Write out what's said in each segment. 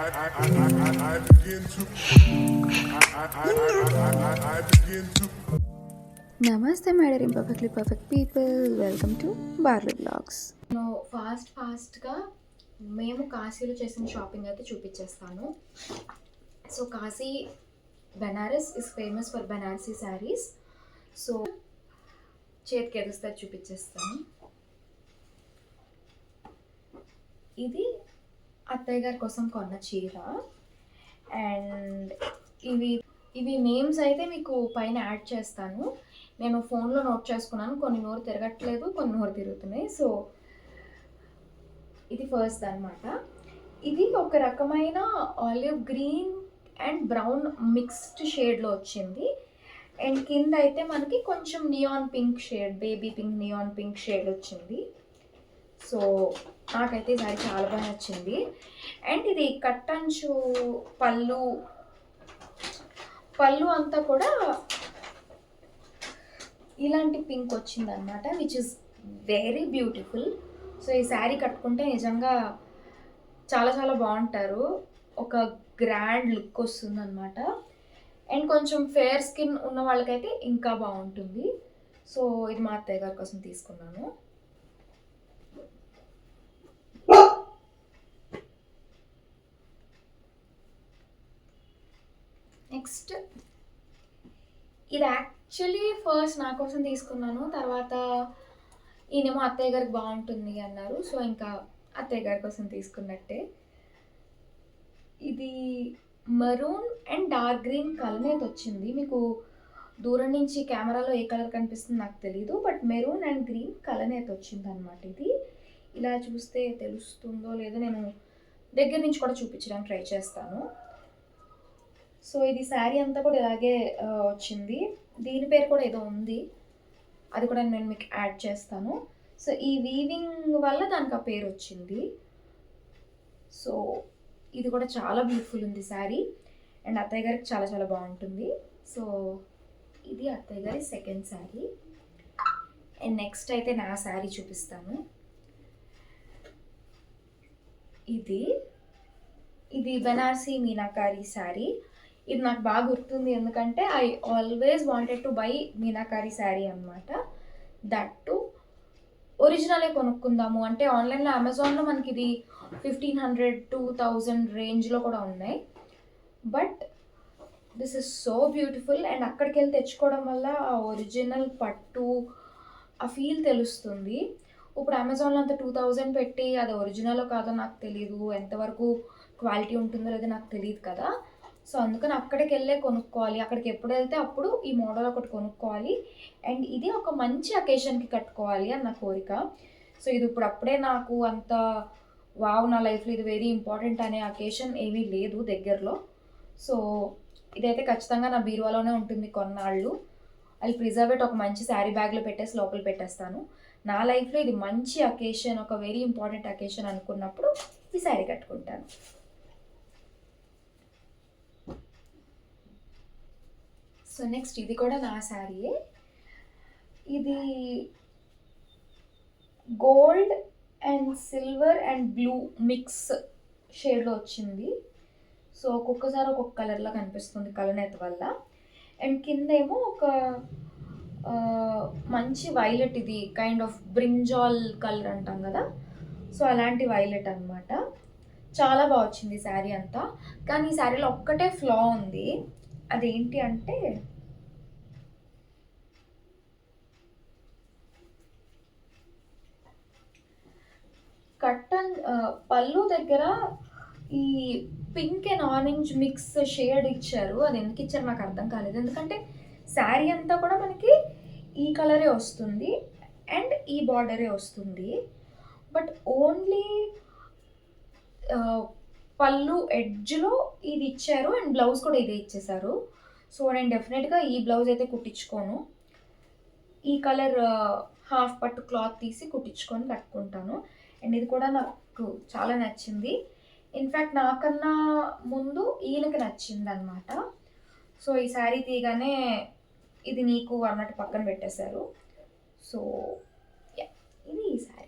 I begin to I begin to Namaste, my dear imperfectly perfect people. Welcome to Barley Vlogs. ఫాస్ట్గా మేము కాశీలో చేసిన shopping అయితే చూపించేస్తాను. So Kashi Benaras is famous for Benarasi saris. So చేతికి ఎదుస్తా చూపించేస్తాను. ఇది అత్తయ్య గారి కోసం కొన్న చీర. అండ్ ఇవి ఇవి నేమ్స్ అయితే మీకు పైన యాడ్ చేస్తాను. నేను ఫోన్లో నోట్ చేసుకున్నాను. కొన్ని నోరు తిరగట్లేదు, కొన్ని నోరు తిరుగుతున్నాయి. సో ఇది ఫస్ట్ అనమాట. ఇది ఒక రకమైన olive green and brown mixed షేడ్లో వచ్చింది. అండ్ కింద అయితే మనకి కొంచెం neon pink shade, baby pink neon pink shade వచ్చింది. సో నాకైతే ఈ సారీ చాలా బాగా నచ్చింది. అండ్ ఇది కట్టంచు పళ్ళు అంతా కూడా ఇలాంటి పింక్ వచ్చింది అనమాట, which is very beautiful. So ఈ శారీ కట్టుకుంటే నిజంగా చాలా చాలా బాగుంటారు. ఒక గ్రాండ్ లుక్ వస్తుంది అనమాట. అండ్ కొంచెం ఫేర్ స్కిన్ ఉన్న వాళ్ళకైతే ఇంకా బాగుంటుంది. సో ఇది మా అత్తయ్య గారి కోసం తీసుకున్నాను. నెక్స్ట్ ఇది యాక్చువల్లీ ఫస్ట్ నా కోసం తీసుకున్నాను. తర్వాత ఈయనేమో అత్తయ్య గారికి బాగుంటుంది అన్నారు. సో ఇంకా అత్తయ్య గారి కోసం తీసుకున్నట్టే. ఇది maroon and dark green colour వచ్చింది. మీకు దూరం నుంచి కెమెరాలో ఏ కలర్ కనిపిస్తుంది నాకు తెలీదు, but maroon and green colour వచ్చింది అనమాట. ఇది ఇలా చూస్తే తెలుస్తుందో లేదో, నేను దగ్గర నుంచి కూడా చూపించడానికి ట్రై చేస్తాను. సో ఇది శారీ అంతా కూడా ఇలాగే వచ్చింది. దీని పేరు కూడా ఏదో ఉంది, అది కూడా నేను మీకు యాడ్ చేస్తాను. సో ఈ వీవింగ్ వల్ల దానికి ఆ పేరు వచ్చింది. సో ఇది కూడా చాలా బ్యూటిఫుల్ ఉంది శారీ. అండ్ అత్తయ్య గారికి చాలా చాలా బాగుంటుంది. సో ఇది అత్తయ్య గారి సెకండ్ శారీ. అండ్ నెక్స్ట్ అయితే నా శారీ చూపిస్తాను. ఇది బెనారసీ మీనాకారి శారీ. ఇది నాకు బాగా గుర్తుంది, ఎందుకంటే I always wanted to buy meenakari sari అనమాట. దట్ టు ఒరిజినలే కొనుక్కుందాము అంటే, ఆన్లైన్లో అమెజాన్లో మనకి ఇది 1500 to 1000 రేంజ్లో కూడా ఉన్నాయి. But this is so beautiful. And అక్కడికి వెళ్ళి తెచ్చుకోవడం వల్ల ఆ ఒరిజినల్ పట్టు ఆ ఫీల్ తెలుస్తుంది. ఇప్పుడు అమెజాన్లో అంత 2000 పెట్టి అది ఒరిజినల్ కాదో నాకు తెలియదు, ఎంతవరకు క్వాలిటీ ఉంటుందో లేదో నాకు తెలియదు కదా. సో అందుకని అక్కడికి వెళ్ళే కొనుక్కోవాలి. అక్కడికి ఎప్పుడు వెళ్తే అప్పుడు ఈ మోడల్ ఒకటి కొనుక్కోవాలి. అండ్ ఇది ఒక మంచి అకేషన్కి కట్టుకోవాలి అని నా కోరిక. సో ఇది ఇప్పుడు అప్పుడే నాకు అంత వావ్, నా లైఫ్లో ఇది వెరీ ఇంపార్టెంట్ అనే అకేషన్ ఏమీ లేదు దగ్గరలో. సో ఇదైతే ఖచ్చితంగా నా బీరువాలోనే ఉంటుంది కొన్నాళ్ళు. అది ప్రిజర్వేట్ ఒక మంచి శారీ బ్యాగ్లో పెట్టేసి లోపల పెట్టేస్తాను. నా లైఫ్లో ఇది మంచి అకేషన్, ఒక వెరీ ఇంపార్టెంట్ అకేషన్ అనుకున్నప్పుడు ఈ శారీ కట్టుకుంటాను. సో నెక్స్ట్ ఇది కూడా నా శారీయే. ఇది gold and silver and blue mix షేడ్లో వచ్చింది. సో ఒక్కొక్కసారి ఒక్కొక్క కలర్లో కనిపిస్తుంది కలనేత వల్ల. అండ్ కింద ఏమో ఒక మంచి వైలెట్, ఇది కైండ్ ఆఫ్ బ్రింజాల్ కలర్ అంటాం కదా, సో అలాంటి వైలెట్ అనమాట. చాలా బాగా వచ్చింది శారీ అంతా. కానీ ఈ శారీలో ఒక్కటే ఫ్లా ఉంది. అదేంటి అంటే, పళ్ళు దగ్గర ఈ pink and orange mix shade ఇచ్చారు. అది ఎందుకు ఇచ్చారు నాకు అర్థం కాలేదు, ఎందుకంటే శారీ అంతా కూడా మనకి ఈ కలరే వస్తుంది అండ్ ఈ బార్డరే వస్తుంది. బట్ ఓన్లీ పళ్ళు ఎడ్జ్లో ఇది ఇచ్చారు అండ్ బ్లౌజ్ కూడా ఇదే ఇచ్చేసారు. సో నేను డెఫినెట్గా ఈ బ్లౌజ్ అయితే కుట్టించుకోను. ఈ కలర్ హాఫ్ పట్టు క్లాత్ తీసి కుట్టించుకొని కట్టుకుంటాను. అండ్ ఇది కూడా నాకు చాలా నచ్చింది. ఇన్ఫ్యాక్ట్ నాకన్నా ముందు ఈయనకి నచ్చింది అనమాట. సో ఈ శారీ తీయగానే ఇది నీకు అన్నట్టు పక్కన పెట్టేశారు. సో ఇది ఈ శారీ.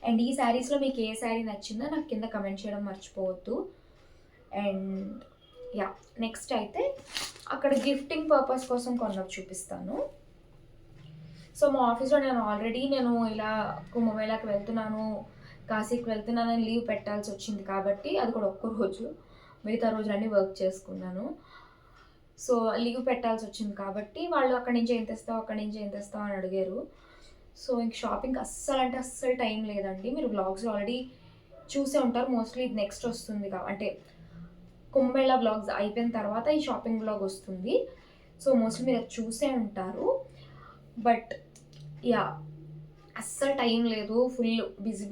అండ్ ఈ శారీస్లో మీకు ఏ శారీ నచ్చిందో నాకు కింద కమెంట్ చేయడం మర్చిపోవద్దు. అండ్ యా, నెక్స్ట్ అయితే అక్కడ గిఫ్టింగ్ పర్పస్ కోసం కొన్నవి చూపిస్తాను. సో మా ఆఫీస్లో నేను ఇలా కుంభమేళాకి వెళ్తున్నాను, కాశీకి వెళ్తున్నానని లీవ్ పెట్టాల్సి వచ్చింది కాబట్టి అది కూడా ఒక్క రోజు, మిగతా రోజులన్నీ వర్క్ చేసుకున్నాను. సో లీవ్ పెట్టాల్సి వచ్చింది కాబట్టి వాళ్ళు అక్కడి నుంచి ఏం తెస్తావు అని అడిగారు. సో ఇంక షాపింగ్ అస్సలు టైం లేదండి. మీరు వ్లాగ్స్లో ఆల్రెడీ చూసే ఉంటారు, మోస్ట్లీ ఇది నెక్స్ట్ వస్తుంది అంటే కుంభమేళా వ్లాగ్స్ అయిపోయిన తర్వాత ఈ షాపింగ్ వ్లాగ్ వస్తుంది. సో మోస్ట్లీ మీరు అది చూసే ఉంటారు. బట్ యా, అస్సలు టైం లేదు, ఫుల్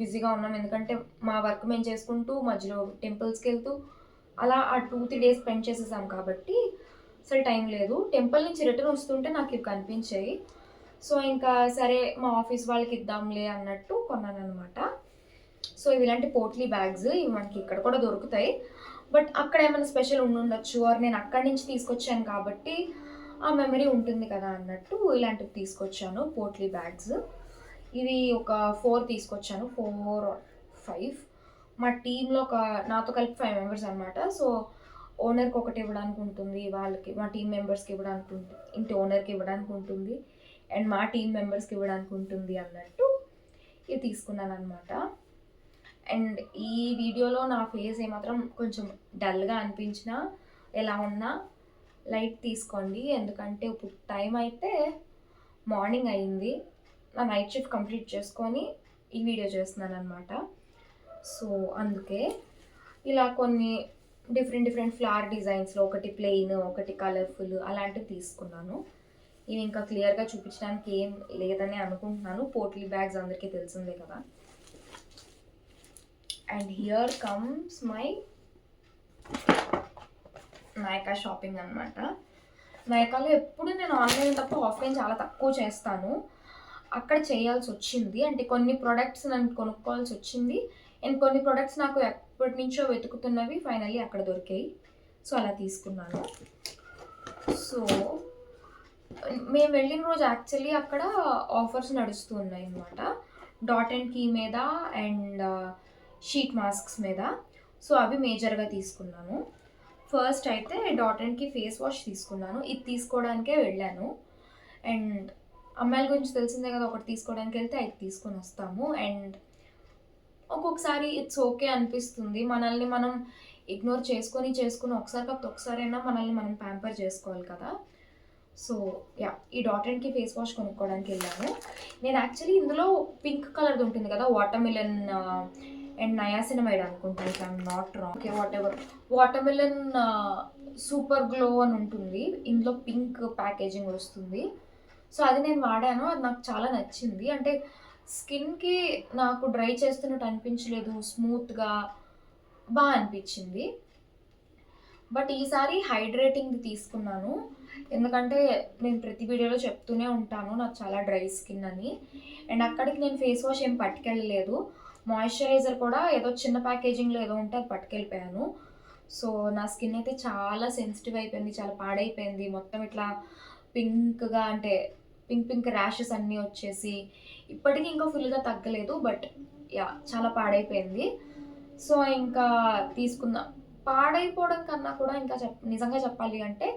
బిజీగా ఉన్నాం. ఎందుకంటే మా వర్క్ మేము చేసుకుంటూ మధ్యలో టెంపుల్స్కి వెళ్తూ అలా ఆ 2-3 days స్పెండ్ చేసేసాం కాబట్టి అసలు టైం లేదు. టెంపుల్ నుంచి రిటర్న్ వస్తుంటే నాకు ఇవి కనిపించాయి. సో ఇంకా సరే మా ఆఫీస్ వాళ్ళకి ఇద్దాంలే అన్నట్టు కొన్నాను అనమాట. సో ఇవి ఇలాంటి పోట్లీ బ్యాగ్స్, ఇవి మనకి ఇక్కడ కూడా దొరుకుతాయి. బట్ అక్కడ ఏమైనా స్పెషల్ ఉండొచ్చు, ఆర్ నేను అక్కడి నుంచి తీసుకొచ్చాను కాబట్టి ఆ మెమరీ ఉంటుంది కదా అన్నట్టు ఇలాంటివి తీసుకొచ్చాను పోట్లీ బ్యాగ్స్. ఇవి ఒక 4 తీసుకొచ్చాను, 4 or 5. మా టీంలో నాతో కలిపి 5 members అనమాట. సో ఓనర్కి ఒకటి ఇవ్వడానికి ఉంటుంది, వాళ్ళకి మా టీం మెంబర్స్కి ఇవ్వడానికి ఉంటుంది, ఇంటి ఓనర్కి ఇవ్వడానికి ఉంటుంది, అండ్ మా టీం మెంబర్స్కి ఇవ్వడానికి ఉంటుంది అన్నట్టు ఇవి తీసుకున్నాను అనమాట. అండ్ ఈ వీడియోలో నా ఫేస్ ఏమాత్రం కొంచెం డల్గా అనిపించినా, ఎలా ఉన్నా లైట్ తీసుకోండి. ఎందుకంటే ఇప్పుడు టైం అయితే మార్నింగ్ అయింది, నా నైట్ షిఫ్ట్ కంప్లీట్ చేసుకొని ఈ వీడియో చేస్తున్నాను అనమాట. సో అందుకే ఇలా కొన్ని డిఫరెంట్ ఫ్లవర్ డిజైన్స్లో, ఒకటి ప్లెయిన్, ఒకటి కలర్ఫుల్ అలాంటివి తీసుకున్నాను. ఇవి ఇంకా క్లియర్గా చూపించడానికి ఏం లేదని అనుకుంటున్నాను. పోట్లీ బ్యాగ్స్ అందరికీ తెలిసిందే కదా. And here comes my Nykaa shopping అనమాట. నైకాలో ఎప్పుడు నేను ఆన్లైన్ తప్ప ఆఫ్లైన్ చాలా తక్కువ చేస్తాను. అక్కడ చేయాల్సి వచ్చింది, అంటే కొన్ని ప్రోడక్ట్స్ నన్ను కొనుక్కోవాల్సి వచ్చింది, అండ్ కొన్ని ప్రోడక్ట్స్ నాకు ఎప్పటి నుంచో వెతుకుతున్నవి ఫైనల్లీ అక్కడ దొరికాయి. సో అలా తీసుకున్నాను. సో మేము వెళ్ళిన రోజు యాక్చువల్లీ అక్కడ ఆఫర్స్ నడుస్తూ ఉన్నాయి అన్నమాట, .&key మీద అండ్ షీట్ మాస్క్స్ మీద. సో అవి మేజర్గా తీసుకున్నాను. ఫస్ట్ అయితే .&key ఫేస్ వాష్ తీసుకున్నాను. ఇది తీసుకోవడానికే వెళ్ళాను. అండ్ అమ్మాయిల గురించి తెలిసిందే కదా, ఒకటి తీసుకోవడానికి వెళ్తే 5 తీసుకొని వస్తాము. అండ్ ఒక్కొక్కసారి ఇట్స్ ఓకే అనిపిస్తుంది, మనల్ని మనం ఇగ్నోర్ చేసుకొని ఒకసారి కాకపోతే ఒకసారైనా మనల్ని మనం ప్యాంపర్ చేసుకోవాలి కదా. సో యా, ఈ .&key ఫేస్ వాష్ కొనుక్కోవడానికి వెళ్ళాను. నేను యాక్చువల్లీ ఇందులో పింక్ కలర్ది ఉంటుంది కదా, వాటర్మిలన్ అండ్ నయాసినమైడ్ అనుకుంటాను, if I'm not wrong. Okay, watermelon super glow అని ఉంటుంది, ఇందులో పింక్ ప్యాకేజింగ్ వస్తుంది. సో అది నేను వాడాను, అది నాకు చాలా నచ్చింది. అంటే స్కిన్కి నాకు డ్రై చేస్తున్నట్టు అనిపించలేదు, స్మూత్గా బాగా అనిపించింది. బట్ ఈసారి హైడ్రేటింగ్ది తీసుకున్నాను, ఎందుకంటే నేను ప్రతి వీడియోలో చెప్తూనే ఉంటాను నాకు చాలా డ్రై స్కిన్ అని. అండ్ అక్కడికి నేను ఫేస్ వాష్ ఏం పట్టుకెళ్ళలేదు, మాయిశ్చరైజర్ కూడా ఏదో చిన్న ప్యాకేజింగ్లో ఏదో ఉంటే అది పట్టుకెళ్ళిపోయాను. సో నా స్కిన్ అయితే చాలా సెన్సిటివ్ అయిపోయింది, చాలా పాడైపోయింది, మొత్తం ఇట్లా పింక్గా, అంటే పింక్ ర్యాషెస్ అన్నీ వచ్చేసి ఇప్పటికీ ఇంకా ఫుల్గా తగ్గలేదు, బట్ యా చాలా పాడైపోయింది. సో ఇంకా తీసుకున్నా. పాడైపోవడం కన్నా కూడా ఇంకా నిజంగా చెప్పాలి అంటే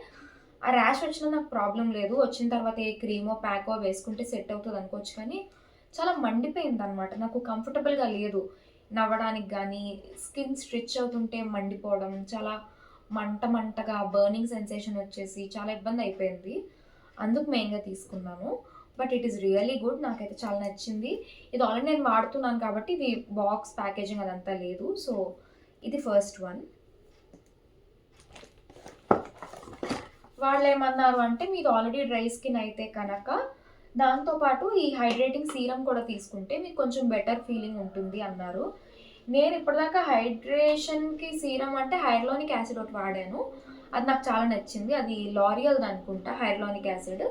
ఆ ర్యాష్ వచ్చినా నాకు ప్రాబ్లం లేదు, వచ్చిన తర్వాత ఏ క్రీమో ప్యాకో వేసుకుంటే సెట్ అవుతుంది అనుకోవచ్చు, కానీ చాలా మండిపోయింది అనమాట, నాకు కంఫర్టబుల్గా లేదు నవ్వడానికి. కానీ స్కిన్ స్ట్రెచ్ అవుతుంటే మండిపోవడం, చాలా మంటగా బర్నింగ్ సెన్సేషన్ వచ్చేసి చాలా ఇబ్బంది అయిపోయింది. అందుకు మెయిన్గా తీసుకున్నాను. But it is really good, నాకైతే చాలా నచ్చింది. ఇది ఆల్రెడీ నేను వాడుతున్నాను కాబట్టి ఇది బాక్స్ ప్యాకేజింగ్ అదంతా లేదు. సో ఇది ఫస్ట్ వన్. వాళ్ళు ఏమన్నారు అంటే మీది ఆల్రెడీ డ్రై స్కిన్ అయితే కనుక దాంతోపాటు ఈ హైడ్రేటింగ్ సీరం కూడా తీసుకుంటే మీకు కొంచెం బెటర్ ఫీలింగ్ ఉంటుంది అన్నారు. నేను ఇప్పటిదాకా హైడ్రేషన్కి సీరం అంటే హైర్లోనిక్ యాసిడ్ ఒకటి వాడాను, అది నాకు చాలా నచ్చింది. అది లారియల్ది అనుకుంటా, హైర్లోనిక్ యాసిడ్.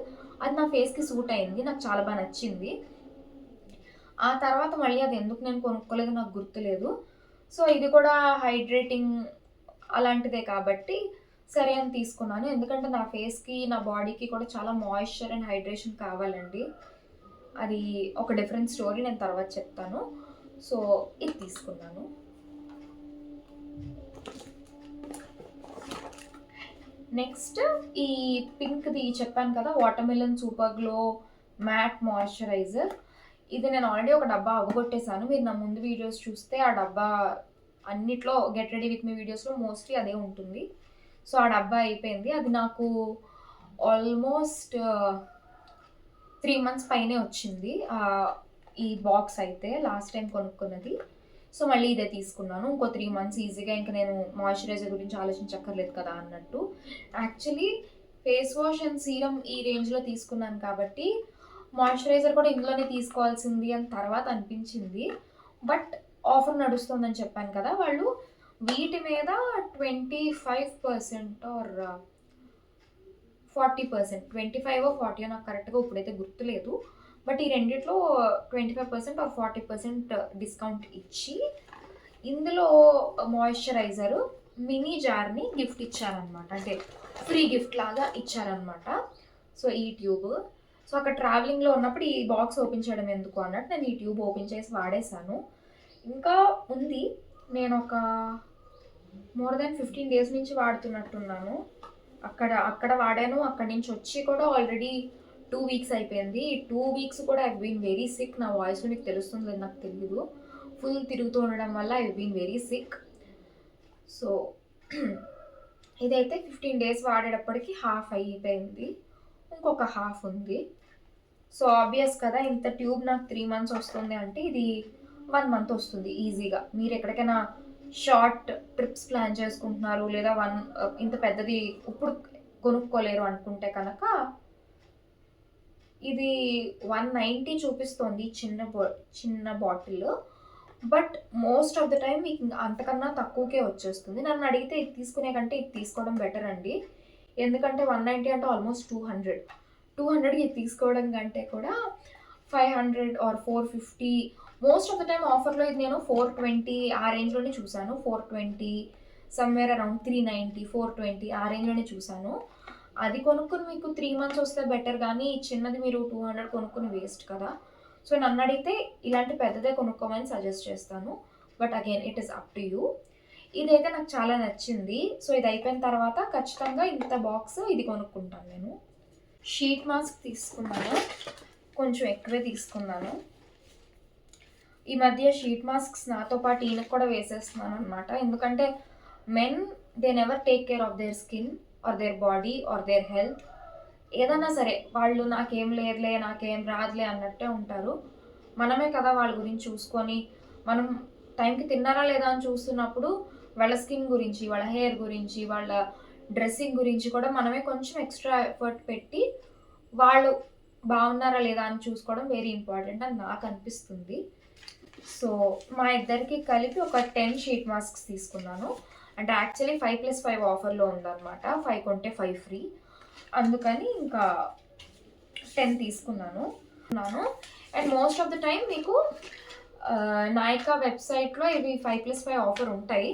అది నా ఫేస్కి సూట్ అయింది, నాకు చాలా బాగా నచ్చింది. ఆ తర్వాత మళ్ళీ అది ఎందుకు నేను కొనుక్కోలేదు నాకు గుర్తులేదు. సో ఇది కూడా హైడ్రేటింగ్ అలాంటిదే కాబట్టి సరే అని తీసుకున్నాను, ఎందుకంటే నా ఫేస్కి నా బాడీకి కూడా చాలా మాయిశ్చర్ అండ్ హైడ్రేషన్ కావాలండి. అది ఒక డిఫరెంట్ స్టోరీ, నేను తర్వాత చెప్తాను. సో ఇది తీసుకున్నాను. నెక్స్ట్ ఈ పింక్ది చెప్పాను కదా, watermelon super glow matte moisturiser. ఇది నేను ఆల్రెడీ ఒక డబ్బా అవగొట్టేశాను. మీరు నా ముందు వీడియోస్ చూస్తే ఆ డబ్బా అన్నిట్లో గెట్ రెడీ విత్ మీ వీడియోస్లో మోస్ట్లీ అదే ఉంటుంది. సో ఆ డబ్బా అయిపోయింది. అది నాకు ఆల్మోస్ట్ 3 months పైనే వచ్చింది ఈ బాక్స్ అయితే, లాస్ట్ టైం కొనుక్కున్నది. సో మళ్ళీ ఇదే తీసుకున్నాను. ఇంకో 3 months ఈజీగా ఇంకా నేను మాయిశ్చరైజర్ గురించి ఆలోచించక్కర్లేదు కదా అన్నట్టు. Actually face wash and serum ఈ రేంజ్లో తీసుకున్నాను కాబట్టి మాయిశ్చరైజర్ కూడా ఇందులోనే తీసుకోవాల్సింది అని తర్వాత అనిపించింది. బట్ ఆఫర్ నడుస్తుందని చెప్పాను కదా, వాళ్ళు వీటి మీద 25% ఆర్ 40%, 25 or 40 నాకు కరెక్ట్గా ఇప్పుడైతే గుర్తులేదు. బట్ ఈ రెండిట్లో 25% ఆర్ 40% డిస్కౌంట్ ఇచ్చి ఇందులో మాయిశ్చరైజర్ మినీ జార్ని గిఫ్ట్ ఇచ్చారనమాట, అంటే ఫ్రీ గిఫ్ట్ లాగా ఇచ్చారనమాట. సో ఈ ట్యూబ్, సో అక్కడ ట్రావెలింగ్లో ఉన్నప్పుడు ఈ బాక్స్ ఓపెన్ చేయడం ఎందుకు అన్నట్టు నేను ఈ ట్యూబ్ ఓపెన్ చేసి వాడేశాను. ఇంకా ఉంది, నేను ఒక మోర్ దెన్ 15 days నుంచి వాడుతున్నట్టున్నాను. అక్కడ వాడాను, అక్కడి నుంచి వచ్చి కూడా ఆల్రెడీ 2 weeks అయిపోయింది. ఈ 2 weeks కూడా ఐ బీన్ వెరీ సిక్. నా వాయిస్ మీకు తెలుస్తుంది లేదు నాకు తెలీదు, ఫుల్ తిరుగుతూ ఉండడం వల్ల I been very sick. So ఇదైతే 15 days వాడేటప్పటికి హాఫ్ అయిపోయింది, ఇంకొక హాఫ్ ఉంది. సో ఆబ్వియస్ కదా, ఇంత ట్యూబ్ నాకు 3 months వస్తుంది అంటే ఇది 1 month వస్తుంది ఈజీగా. మీరు ఎక్కడికైనా షార్ట్ ట్రిప్స్ ప్లాన్ చేసుకుంటున్నారు లేదా ఇంత పెద్దది ఇప్పుడు కొనుక్కోలేరు అనుకుంటే కనుక ఇది 190 చూపిస్తోంది చిన్న bottle. But most of the time మీకు అంతకన్నా తక్కువకే వచ్చేస్తుంది. నన్ను అడిగితే ఇది తీసుకునే కంటే ఇది తీసుకోవడం బెటర్ అండి. ఎందుకంటే 190 అంటే ఆల్మోస్ట్ 200కి ఇది తీసుకోవడం కంటే కూడా 500 or 450, most of the time ఆఫర్లో ఇది నేను 420 ఆ రేంజ్లోనే చూశాను. 420, సమ్వేర్ అరౌండ్ 390, 420 ఆ రేంజ్లోనే చూశాను. అది కొనుక్కుని మీకు 3 months వస్తే బెటర్, కానీ చిన్నది మీరు 200 కొనుక్కుని వేస్ట్ కదా. సో నన్ను అడిగితే ఇలాంటి పెద్దదే కొనుక్కోమని సజెస్ట్ చేస్తాను. But again it is up to you. ఇదైతే నాకు చాలా నచ్చింది. సో ఇది అయిపోయిన తర్వాత ఖచ్చితంగా ఇంత బాక్స్ ఇది కొనుక్కుంటాను నేను. షీట్ మాస్క్ తీసుకున్నాను, కొంచెం ఎక్కువే తీసుకున్నాను. ఈ మధ్య షీట్ మాస్క్స్ నాతో పాటు ఈయనకు కూడా వేసేస్తున్నాను అనమాట. ఎందుకంటే men they never take care of their skin or their body or their health. ఏదన్నా సరే వాళ్ళు నాకేం లేదులే నాకేం రాదులే అన్నట్టే ఉంటారు. మనమే కదా వాళ్ళ గురించి చూసుకొని, మనం టైంకి తిన్నారా లేదా అని చూస్తున్నప్పుడు వాళ్ళ స్కిన్ గురించి, వాళ్ళ హెయిర్ గురించి, వాళ్ళ డ్రెస్సింగ్ గురించి కూడా మనమే కొంచెం ఎక్స్ట్రా ఎఫర్ట్ పెట్టి వాళ్ళు బాగున్నారా లేదా అని చూసుకోవడం వెరీ ఇంపార్టెంట్ అని నాకు అనిపిస్తుంది. సో మా ఇద్దరికి కలిపి ఒక 10 షీట్ మాస్క్స్ తీసుకున్నాను. అంటే యాక్చువల్లీ 5+5 ఆఫర్లో ఉందన్నమాట, 5 కొంటే 5 ఫ్రీ. అందుకని ఇంకా 10 తీసుకున్నాను. And most of the time మీకు నాయికా వెబ్సైట్లో ఇవి 5+5 ఆఫర్ ఉంటాయి.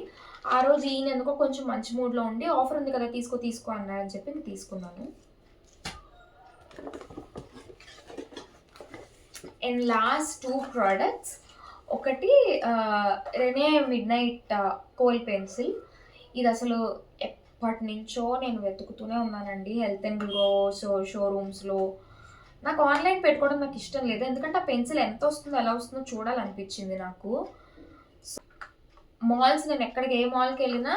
ఆ రోజు ఈయన ఎందుకో కొంచెం మంచి మూడ్లో ఉండి ఆఫర్ ఉంది కదా తీసుకో అన్నారని చెప్పి తీసుకున్నాను. అండ్ లాస్ట్ 2 ప్రోడక్ట్స్, ఒకటి రెనే మిడ్నైట్ కోల్ పెన్సిల్. ఇది అసలు ఎప్పటి నుంచో నేను వెతుకుతూనే ఉన్నానండి హెల్త్ అండ్ గ్లో షోరూమ్స్లో. నాకు ఆన్లైన్ పెట్టుకోవడం నాకు ఇష్టం లేదు, ఎందుకంటే ఆ పెన్సిల్ ఎంత వస్తుందో ఎలా వస్తుందో చూడాలనిపించింది నాకు. మాల్స్, నేను ఎక్కడికి ఏ మాల్కి వెళ్ళినా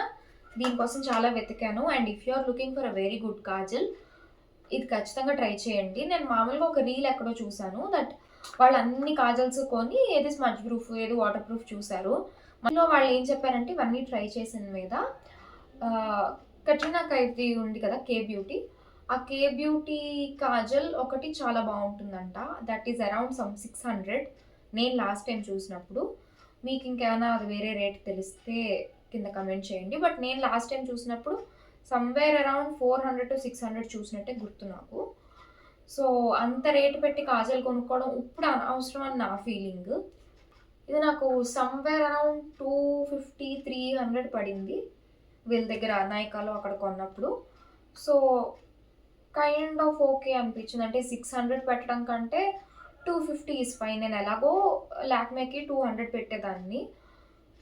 దీనికోసం చాలా వెతికాను. And if you are looking for a very good kajal, ఇది ఖచ్చితంగా ట్రై చేయండి. నేను మామూలుగా ఒక రీల్ ఎక్కడో చూశాను దట్ వాళ్ళు అన్ని కాజల్స్ కొని ఏది స్మజ్ ప్రూఫ్ ఏది వాటర్ ప్రూఫ్ చూశారు. మనలో వాళ్ళు ఏం చెప్పారంటే ఇవన్నీ ట్రై చేసిన మీద కట్రీనా కైఫ్ది ఉంది కదా కే బ్యూటీ, ఆ కే బ్యూటీ కాజల్ ఒకటి చాలా బాగుంటుందంట. దట్ ఈస్ అరౌండ్ 600 నేను లాస్ట్ టైం చూసినప్పుడు. మీకు ఇంకేమైనా అది వేరే రేట్ తెలిస్తే కింద కమెంట్ చేయండి. బట్ నేను లాస్ట్ టైం చూసినప్పుడు సమ్వేర్ అరౌండ్ 400 to 600 చూసినట్టే గుర్తు నాకు. సో అంత రేటు పెట్టి కాజల్ కొనుక్కోవడం ఇప్పుడు అనవసరం అని నా ఫీలింగ్. ఇది నాకు సమ్వేర్ అరౌండ్ 250-300 పడింది వీళ్ళ దగ్గర నాయికాలో అక్కడ కొన్నప్పుడు. సో కైండ్ ఆఫ్ ఓకే అనిపించింది. అంటే 600 పెట్టడం కంటే 250 ఈస్ ఫైన్. నేను ఎలాగో లాక్మేకి 200 పెట్టేదాన్ని.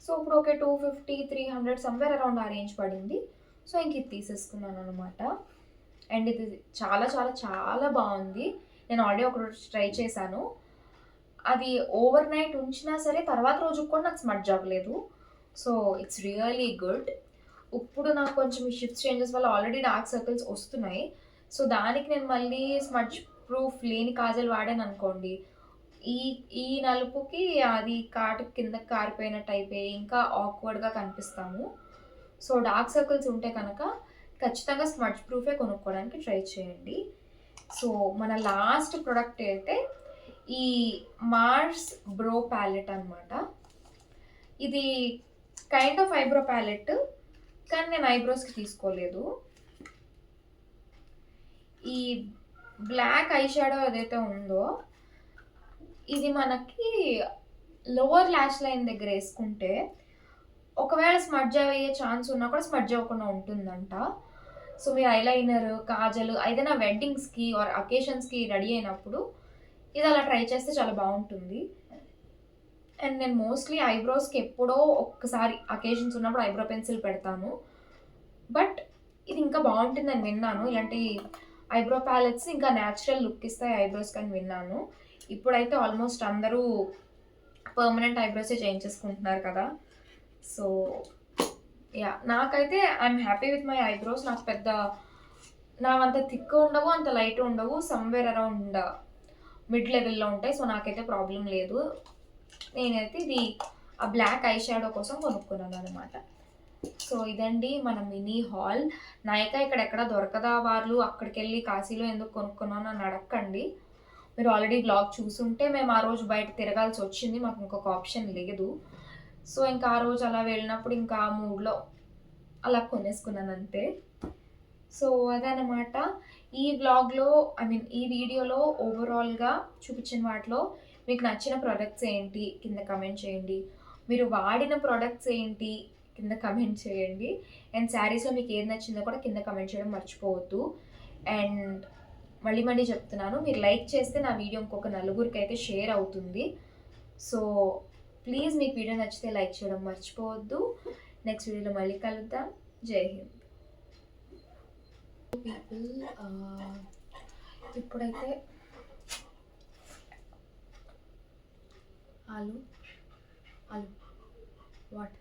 సో ఇప్పుడు ఓకే 250, 300 సమ్‌వేర్ అరౌండ్ ఆ రేంజ్ పడింది. సో ఇంక ఇది తీసేసుకున్నాననమాట. అండ్ ఇది చాలా చాలా చాలా బావుంది. నేను ఆల్రెడీ ఒకరోజు ట్రై చేశాను. అది ఓవర్ నైట్ ఉంచినా సరే తర్వాత రోజుకి కూడా నాకు స్మడ్జ్ అవ్వలేదు. So it's really good. ఇప్పుడు నాకు కొంచెం ఈ షిఫ్ట్ చేంజెస్ వల్ల ఆల్రెడీ డార్క్ సర్కిల్స్ వస్తున్నాయి. సో దానికి నేను మళ్ళీ స్మడ్జ్ ప్రూఫ్ లేని కాజల్ వాడాననుకోండి, ఈ ఈ నలుపుకి అది కాటు కిందకి కారిపోయినట్టు అయిపోయి ఇంకా ఆక్వర్డ్‌గా కనిపిస్తాము. సో డార్క్ సర్కిల్స్ ఉంటే కనుక ఖచ్చితంగా స్మడ్జ్ ప్రూఫే కొనుక్కోవడానికి ట్రై చేయండి. సో మన లాస్ట్ ప్రొడక్ట్ అయితే ఈ మార్స్ బ్రో ప్యాలెట్ అనమాట. ఇది కైండ్ ఆఫ్ ఐబ్రో ప్యాలెట్, కానీ నేను ఐబ్రోస్కి తీసుకోలేదు. ఈ బ్లాక్ ఐ షాడో ఏదైతే ఉందో ఇది మనకి లోవర్ ల్యాష్ లైన్ దగ్గర వేసుకుంటే ఒకవేళ స్మడ్జ్ అయ్యే ఛాన్స్ ఉన్నా కూడా స్మడ్జ్ అవ్వకుండా ఉంటుందంట. సో మీరు ఐలైనర్, కాజల్ ఏదైనా వెడ్డింగ్స్కి ఆర్ అకేషన్స్కి రెడీ అయినప్పుడు ఇది అలా ట్రై చేస్తే చాలా బాగుంటుంది. అండ్ నేను మోస్ట్లీ ఐబ్రోస్కి ఎప్పుడో ఒక్కసారి అకేషన్స్ ఉన్నప్పుడు ఐబ్రో పెన్సిల్ పెడతాను. బట్ ఇది ఇంకా బాగుంటుందని విన్నాను. ఇలాంటి ఐబ్రో ప్యాలెట్స్ ఇంకా న్యాచురల్ లుక్ ఇస్తాయి ఐబ్రోస్కి అని విన్నాను. ఇప్పుడైతే ఆల్మోస్ట్ అందరూ పర్మనెంట్ ఐబ్రోసే చేయించేసుకుంటున్నారు కదా. సో యా, నాకైతే I'm happy with my eyebrows. నాకు పెద్ద నావంత థిక్ ఉండవు, అంత లైట్ ఉండవు, సమ్వేర్ అరౌండ్ మిడ్ లెవెల్లో ఉంటాయి. సో నాకైతే ప్రాబ్లం లేదు. నేనైతే ఇది ఆ బ్లాక్ ఐ షాడో కోసం కొనుక్కున్నాను అనమాట. సో ఇదండి మన మినీ హాల్. నైకా ఇక్కడ ఎక్కడ దొరకదా వాళ్ళు, అక్కడికి వెళ్ళి కాశీలో ఎందుకు కొనుక్కున్నాను అని అడగండి. మీరు ఆల్రెడీ బ్లాగ్ చూసుంటే మేము ఆ రోజు బయట తిరగాల్సి వచ్చింది, మాకు ఇంకొక ఆప్షన్ లేదు. సో ఇంకా ఆ రోజు అలా వెళ్ళినప్పుడు ఇంకా ఆ మూడ్లో అలా కొనేసుకున్నాను అంతే. సో అదనమాట ఈ వ్లాగ్లో, ఐ మీన్ ఈ వీడియోలో ఓవరాల్గా చూపించిన వాటిలో మీకు నచ్చిన ప్రోడక్ట్స్ ఏంటి కింద కమెంట్ చేయండి. మీరు వాడిన ప్రోడక్ట్స్ ఏంటి కింద కమెంట్ చేయండి. అండ్ శారీస్లో మీకు ఏది నచ్చిందో కూడా కింద కమెంట్ చేయడం మర్చిపోవద్దు. అండ్ మళ్ళీ మళ్ళీ చెప్తున్నాను, మీరు లైక్ చేస్తే నా వీడియో ఇంకొక నలుగురికి అయితే షేర్ అవుతుంది. సో ప్లీజ్ మీకు వీడియో నచ్చితే లైక్ చేయడం మర్చిపోవద్దు. నెక్స్ట్ వీడియోలో మళ్ళీ కలుద్దాం. జై హింద్. పీపుల్ ఇప్పుడైతే ఆలు ఆలు వాట్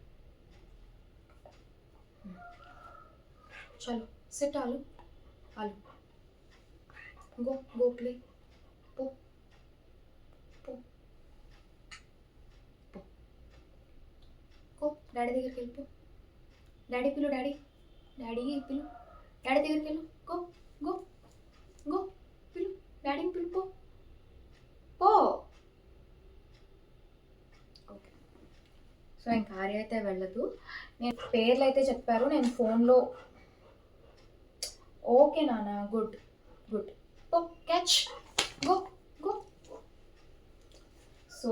చలో సిట్ ఆలు ఆలు గో గో ప్లే పో పో పో గో డాడీ దగ్గరికి వెళ్ళిపో. డాడీ పిలు, డాడీ డాడీ పిలు, డాడీ దగ్గరికి వెళ్ళు. గో గో గో పిలు, డాడీని పిలుపో పో. ఓకే. సో ఇంకా ఆర్య అయితే వెళ్ళదు. నేను పేర్లు అయితే చెప్పారు, నేను ఫోన్లో ఓకే నాన్న గుడ్ గుడ్ ఓ క్యాచ్ గో గో. సో